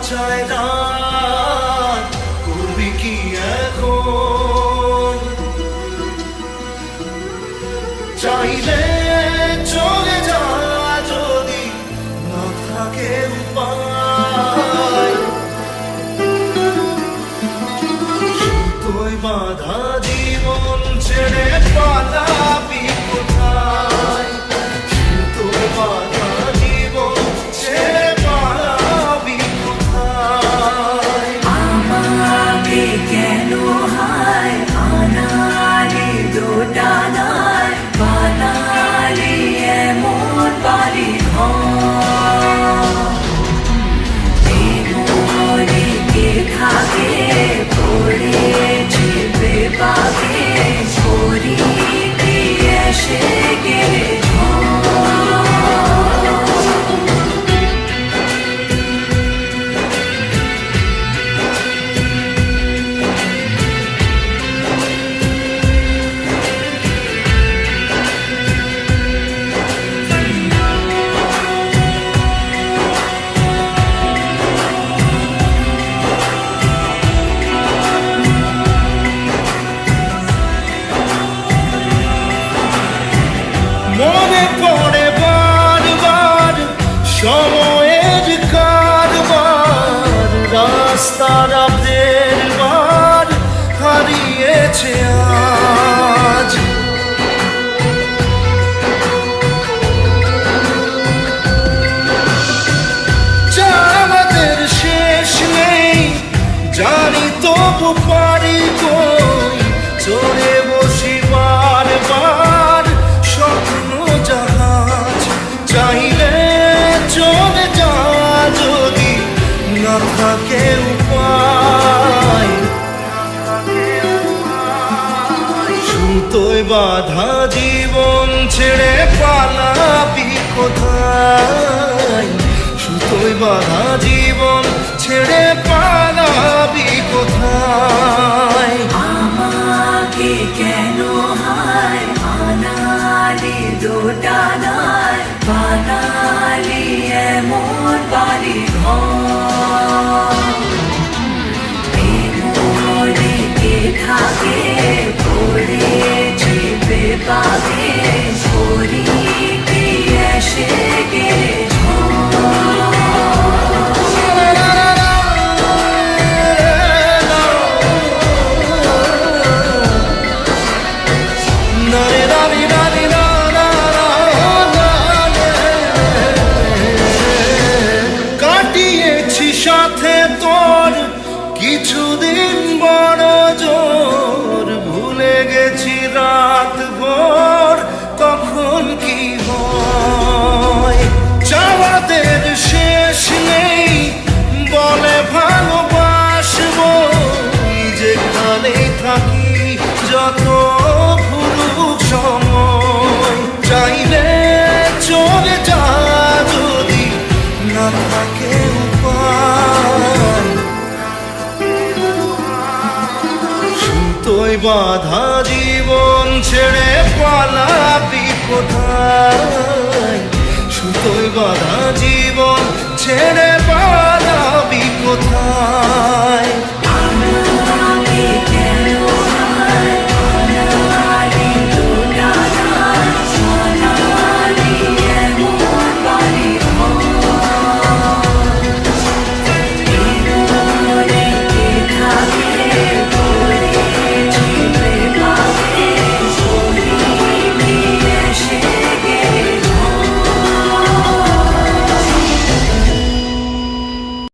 চায় না, করবি কি এখন? চাইলে চলে যা যদি না থাকে উপায়। সুতোয় বাঁধা জীবন ছেড়ে পালাবি কোথায়? সুতোয় বাঁধা জীবন ছেড়ে পালাবি কোথায়? আমাকে কেন হায় আনালি দোটানায় বানালি এমন বাড়ি ঘরে কে থাকে পড়েছে বেপাকে করি এসে গেলে মনে পড়ে বারবার সময়ের কারবার, রাস্তার আব্দের বার হারিয়েছে আজ। যা আমাদের শেষ নেই জানি, তবু পারি কই চড়ে বসি বারবার স্বপ্ন জাহাজ। চাইলে চলে যা যদি না থাকে উপায়। সুতোয় বাঁধা জীবন ছেড়ে পালাবি কোথায়? সুতোয় বাঁধা জীবন ছেড়ে পালাবি কোথায়? আমাকে কেন হায় আনালি দোটানায় বানালি এমন বাড়ি ঘরে কে থাকে পড়েছে বেপাকে করি এসে গেলে কাটিয়েছি সাথে তোর কিছুদিন বড় জোর, ভুলে গেছি রাত ভোর তখন কি হয়। চাওয়াদের শেষ নেই বলে ভালোবাসবো, যেখানেই থাকি যত ভুলুক সময়। চাইলে চলে যা যদি না থাকে উপায়। সুতোয় বাঁধা জীবন ছেড়ে পালাবি কোথায়? সুতোয় বাঁধা জীবন ছেড়ে